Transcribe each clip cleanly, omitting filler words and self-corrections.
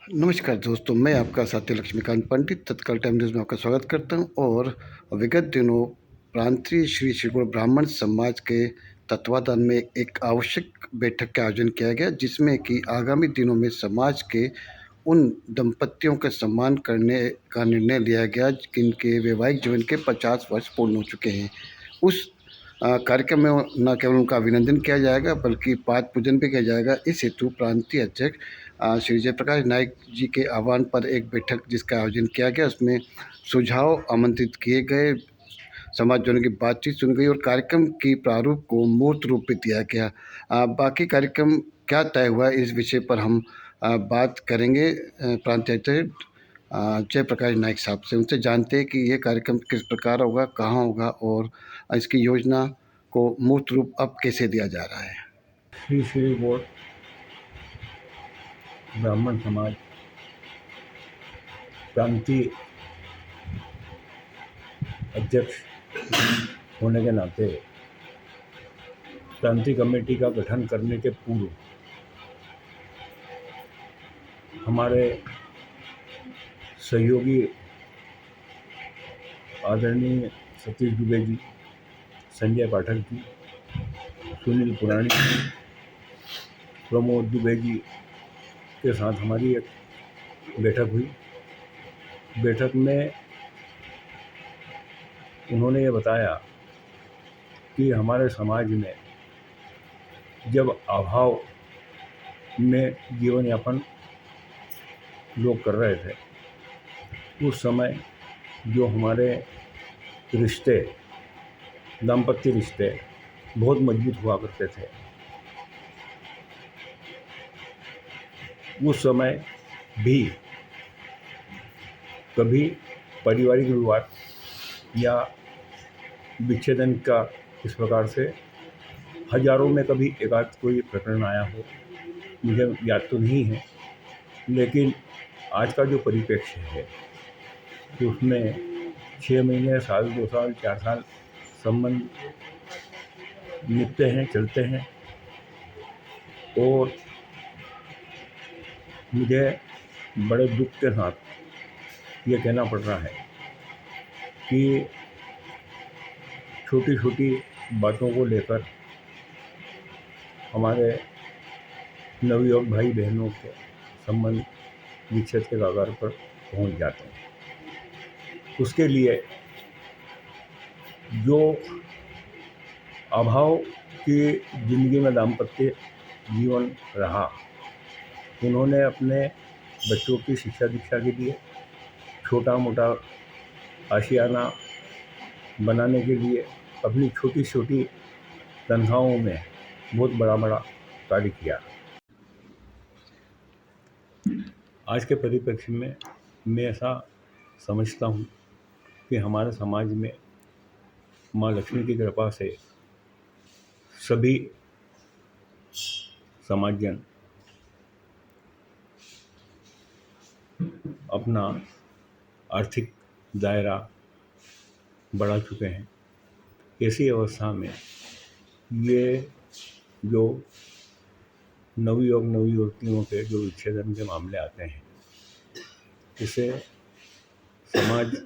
नमस्कार दोस्तों, मैं आपका साथी लक्ष्मीकांत पंडित तत्काल टाइम न्यूज़ में आपका स्वागत करता हूं। और विगत दिनों प्रांतीय श्री श्रीगुण ब्राह्मण समाज के तत्वाधान में एक आवश्यक बैठक का आयोजन किया गया, जिसमें कि आगामी दिनों में समाज के उन दंपतियों का सम्मान करने का निर्णय लिया गया जिनके वैवाहिक जीवन के 50 वर्ष पूर्ण हो चुके हैं। उस कार्यक्रम में न केवल उनका अभिनंदन किया जाएगा बल्कि पाद पूजन भी किया जाएगा। इस हेतु प्रांतीय अध्यक्ष श्री जयप्रकाश नायक जी के आह्वान पर एक बैठक जिसका आयोजन किया गया, उसमें सुझाव आमंत्रित किए गए, समाजजनों की बातचीत सुनी गई और कार्यक्रम की प्रारूप को मूर्त रूप में दिया गया। बाकी कार्यक्रम क्या तय हुआ इस विषय पर हम बात करेंगे प्रांतीय अध्यक्ष जयप्रकाश नायक साहब से। उनसे जानते हैं कि ये कार्यक्रम किस प्रकार होगा, कहाँ होगा और इसकी योजना को मूर्त रूप अब कैसे दिया जा रहा है। श्री श्री बोर्ड ब्राह्मण समाज प्रांतीय अध्यक्ष होने के नाते प्रांतीय कमेटी का गठन करने के पूर्व हमारे सहयोगी आदरणीय सतीश दुबे जी, संजय पाठक जी, सुनील पुराणी जी, प्रमोद दुबे जी के साथ हमारी एक बैठक हुई। बैठक में उन्होंने ये बताया कि हमारे समाज में जब अभाव में जीवन यापन लोग कर रहे थे, उस समय जो हमारे रिश्ते, दाम्पत्य रिश्ते बहुत मजबूत हुआ करते थे। उस समय भी कभी पारिवारिक विवाद या विच्छेदन का इस प्रकार से हजारों में कभी एकाध कोई प्रकरण आया हो, मुझे याद तो नहीं है। लेकिन आज का जो परिप्रेक्ष्य है तो उसमें 6 महीने, साल, 2 साल, 4 साल संबंध निभते हैं, चलते हैं। और मुझे बड़े दुख के साथ ये कहना पड़ रहा है कि छोटी छोटी बातों को लेकर हमारे नवयुवक भाई बहनों के संबंध विच्छेद के कगार पर पहुंच जाते हैं। उसके लिए जो अभाव की जिंदगी में दाम्पत्य जीवन रहा, उन्होंने अपने बच्चों की शिक्षा दीक्षा के लिए छोटा मोटा आशियाना बनाने के लिए अपनी छोटी छोटी तनख्वाहों में बहुत बड़ा बड़ा कार्य किया। आज के परिप्रेक्ष्य में मैं ऐसा समझता हूँ कि हमारे समाज में माँ लक्ष्मी की कृपा से सभी समाजजन अपना आर्थिक दायरा बढ़ा चुके हैं। ऐसी अवस्था में ये जो नवयुवक नवयुवतियों के जो विच्छेदन के मामले आते हैं, इससे समाज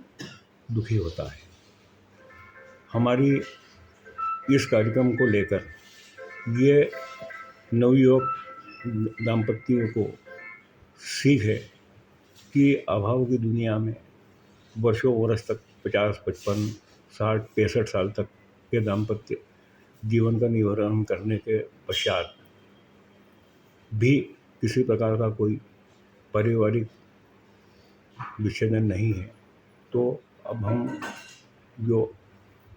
दुखी होता है। हमारी इस कार्यक्रम को लेकर ये नवयुवक दाम्पत्यों को सीख है कि अभाव की दुनिया में वर्षों वर्ष तक 50, 55, 60, 65 साल तक के दाम्पत्य जीवन का निर्वहन करने के पश्चात भी किसी प्रकार का कोई पारिवारिक विच्छेदन नहीं है। तो अब हम जो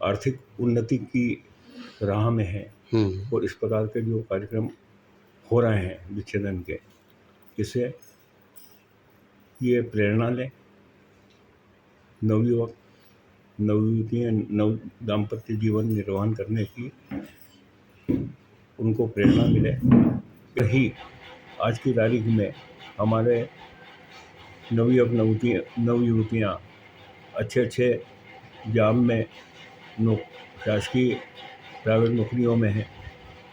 आर्थिक उन्नति की राह में हैं और इस प्रकार के जो कार्यक्रम हो रहे हैं विच्छेदन के, इससे ये प्रेरणा लें, नवयुवक नवयुवतियाँ नव दाम्पत्य जीवन निर्वहन करने की उनको प्रेरणा मिले। यही आज की तारीख में हमारे नवयुवक नवयुवतियाँ अच्छे जॉब में शासकीय प्राइवेट नौकरियों में हैं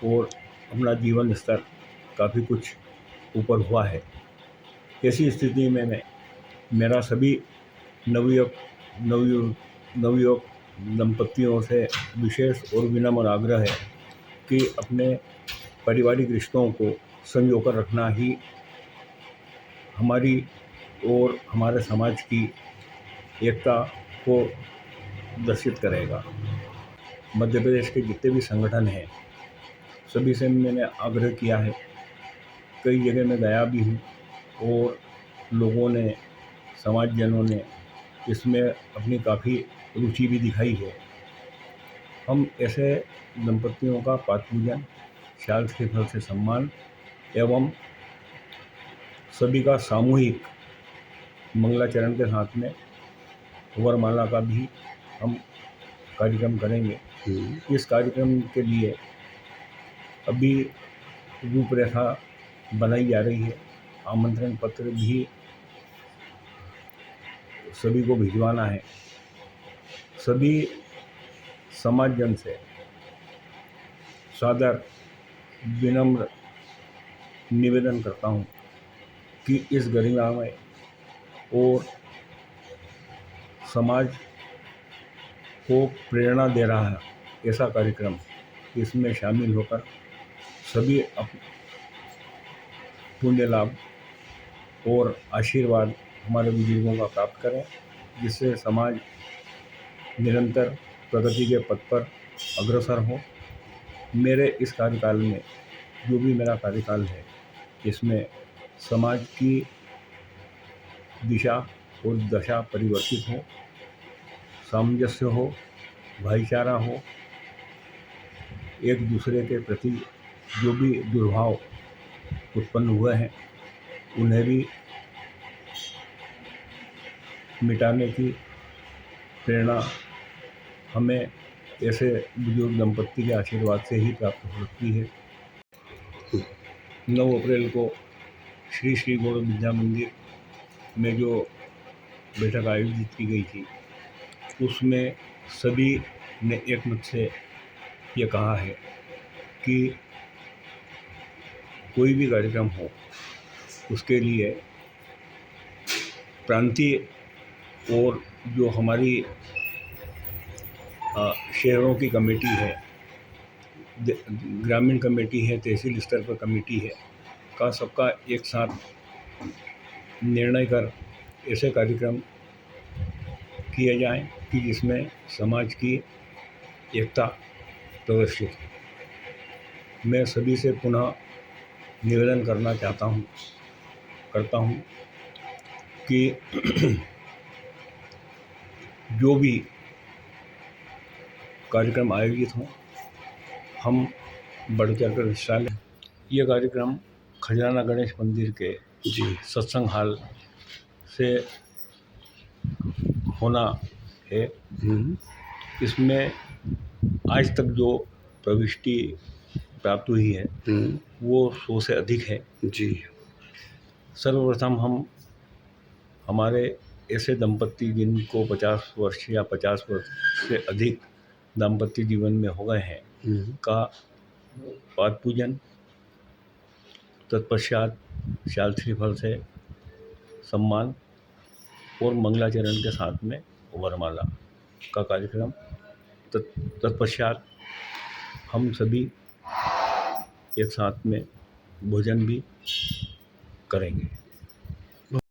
और अपना जीवन स्तर काफ़ी कुछ ऊपर हुआ है। ऐसी स्थिति में मेरा सभी नवयुवक नवयुवक नवयुवक दंपतियों से विशेष और विनम्र आग्रह है कि अपने पारिवारिक रिश्तों को संजो कर रखना ही हमारी और हमारे समाज की एकता को दर्शित करेगा। मध्य प्रदेश के जितने भी संगठन हैं सभी से मैंने आग्रह किया है, कई जगह मैं गया भी हूँ और लोगों ने, समाजजनों ने इसमें अपनी काफ़ी रुचि भी दिखाई है। हम ऐसे दंपतियों का पाद पूजन, शाल श्रीफल से सम्मान एवं सभी का सामूहिक मंगलाचरण के साथ में वरमाला का भी हम कार्यक्रम करेंगे। इस कार्यक्रम के लिए अभी रूपरेखा बनाई जा रही है। आमंत्रण पत्र भी सभी को भिजवाना है। सभी समाजजन से सादर विनम्र निवेदन करता हूँ कि इस गरिमामय और समाज को प्रेरणा दे रहा है ऐसा कार्यक्रम, इसमें शामिल होकर सभी पुण्य लाभ और आशीर्वाद हमारे बुजुर्गों का प्राप्त करें, जिससे समाज निरंतर प्रगति के पथ पर अग्रसर हो। मेरे इस कार्यकाल में, जो भी मेरा कार्यकाल है, इसमें समाज की दिशा और दशा परिवर्तित हो, सामंजस्य हो, भाईचारा हो, एक दूसरे के प्रति जो भी दुर्भाव उत्पन्न हुए हैं उन्हें भी मिटाने की प्रेरणा हमें ऐसे बुजुर्ग दंपत्ति के आशीर्वाद से ही प्राप्त हो सकती है। 9 अप्रैल को श्री श्री गौड़ विद्या मंदिर में जो बैठक आयोजित की गई थी, उसमें सभी ने एकमत से ये कहा है कि कोई भी कार्यक्रम हो उसके लिए प्रांतीय और जो हमारी शहरों की कमेटी है, ग्रामीण कमेटी है, तहसील स्तर पर कमेटी है, का सबका एक साथ निर्णय कर ऐसे कार्यक्रम किए जाएं कि जिसमें समाज की एकता प्रदर्शित हो। मैं सभी से पुनः निवेदन करता हूँ कि जो भी कार्यक्रम आयोजित हों हम बढ़ चढ़ कर हिस्सा लें। ये कार्यक्रम खजाना गणेश मंदिर के सत्संग हाल से होना है। इसमें आज तक जो प्रविष्टि प्राप्त हुई है वो 100 से अधिक है। सर्वप्रथम हम हमारे ऐसे दंपत्ति जिनको 50 वर्ष या 50 वर्ष से अधिक दाम्पत्य जीवन में हो गए हैं का पाद पूजन, तत्पश्चात शाल श्रीफल से सम्मान और मंगलाचरण के साथ में वरमाला का कार्यक्रम, तत्पश्चात हम सभी एक साथ में भोजन भी करेंगे।